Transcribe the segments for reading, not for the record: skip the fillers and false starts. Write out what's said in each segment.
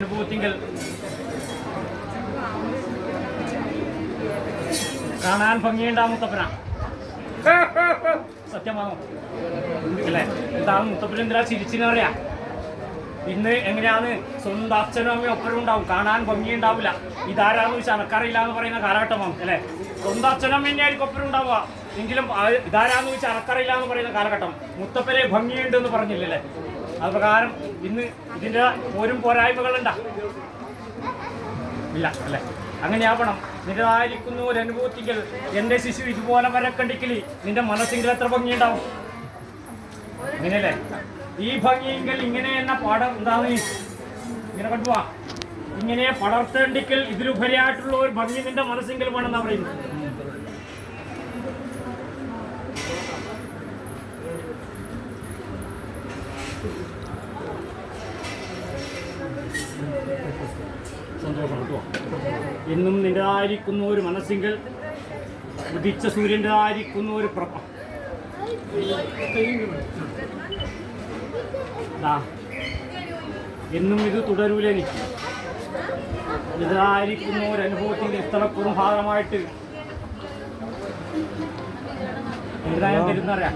അനുഭവത്തിങ്കൽ കാണാൻ ഭംഗിയുണ്ടാവും മുത്തപ്പന. സത്യമാണോ അല്ലേ? എന്താണ് മുത്തപ്പന എന്തിനാ ചിരിച്ചിന് പറയാ? ഇന്ന് എങ്ങനെയാണ് സ്വന്തം അച്ഛനും അമ്മയും ഒപ്പരും ഉണ്ടാവും, കാണാൻ ഭംഗിയുണ്ടാവില്ല. ഇതാരാന്ന് വെച്ചാൽ അനക്കറിയില്ല എന്ന് പറയുന്ന കാലഘട്ടമാണ് അല്ലേ? സ്വന്തം അച്ഛനും അമ്മ തന്നെയായിരിക്കും ഒപ്പരും ഉണ്ടാവുക, എങ്കിലും ഇതാരാന്ന് വെച്ചാൽ അനക്കറിയില്ല എന്ന് പറയുന്ന കാലഘട്ടം. മുത്തപ്പനെ ഭംഗിയുണ്ട് എന്ന് പറഞ്ഞില്ലല്ലേ? അത് പ്രകാരം ഇന്ന് ഇതിൻ്റെ പോരും പോരായ്മകളുണ്ടാ ഇല്ല അല്ലേ? അങ്ങനെയാവണം. നിന്റേതായിരിക്കുന്ന ഒരു അനുഭൂതിക്കൽ എൻ്റെ ശിശു ഇതുപോലെ വരക്കണ്ടിക്കൽ നിന്റെ മനസ്സിൽ എത്ര ഭംഗിയുണ്ടാവും ഇങ്ങനെയല്ലേ? ഈ ഭംഗിയെങ്കിൽ ഇങ്ങനെ എന്ന പാഠം എന്താണ് ഇങ്ങനെ കണ്ടുപോവാ, ഇങ്ങനെ പടർത്തേണ്ടിക്കൽ ഇതിലുപരിയായിട്ടുള്ള ഒരു ഭംഗി നിന്റെ മനസ്സെങ്കിൽ വേണമെന്നാ പറയുന്നത്. സന്തോഷം കേട്ടോ. എന്നും നിന്റേതായിരിക്കുന്ന ഒരു മനസ്സിങ്കൽ ഉദിച്ച സൂര്യൻ്റെതായിരിക്കുന്ന ഒരു പ്രഭ എന്നും ഇത് തുടരൂലേ? എനിക്ക് ഇതായിരിക്കുന്ന ഒരു അനുഭവത്തിൻ്റെ ഇത്തരക്കുറും ഭാഗമായിട്ട് എന്തിനാ തരുന്നറിയാം?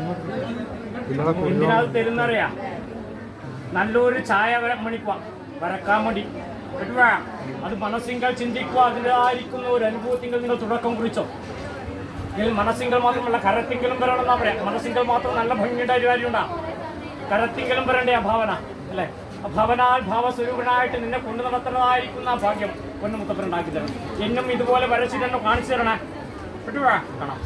എന്തിനാ തരുന്നറിയാം? നല്ലൊരു ചായ മണിക്കുക വരക്കാൻ വേണ്ടി പറ്റുക. അത് മനസ്സിങ്കൽ ചിന്തിക്കുക. അതിലായിരിക്കുന്ന ഒരു അനുഭവത്തിങ്കൽ നിങ്ങൾ തുടക്കം കുറിച്ചോ? ഇതിൽ മനസ്സിങ്കൽ മാത്രമല്ല കരത്തിങ്കലും വരണമെന്നാ പറയാം. മനസ്സിങ്കൽ മാത്രം നല്ല ഭംഗിയുടെ ഒരു കാര്യമുണ്ടാ, കരത്തിങ്കലും വരണ്ടേ ആ ഭാവന അല്ലേ? ആ ഭാവനാൽ ഭാവസ്വരൂപനായിട്ട് നിന്നെ കൊണ്ടു നടത്തുന്നതായിരിക്കുന്ന ആ ഭാഗ്യം പൊന്നു മുത്തപ്പൻ ഉണ്ടാക്കി തരണം. എന്നും ഇതുപോലെ വരച്ചിട്ടെന്നെ കാണിച്ചു തരണേ. പറ്റുക കാണാം.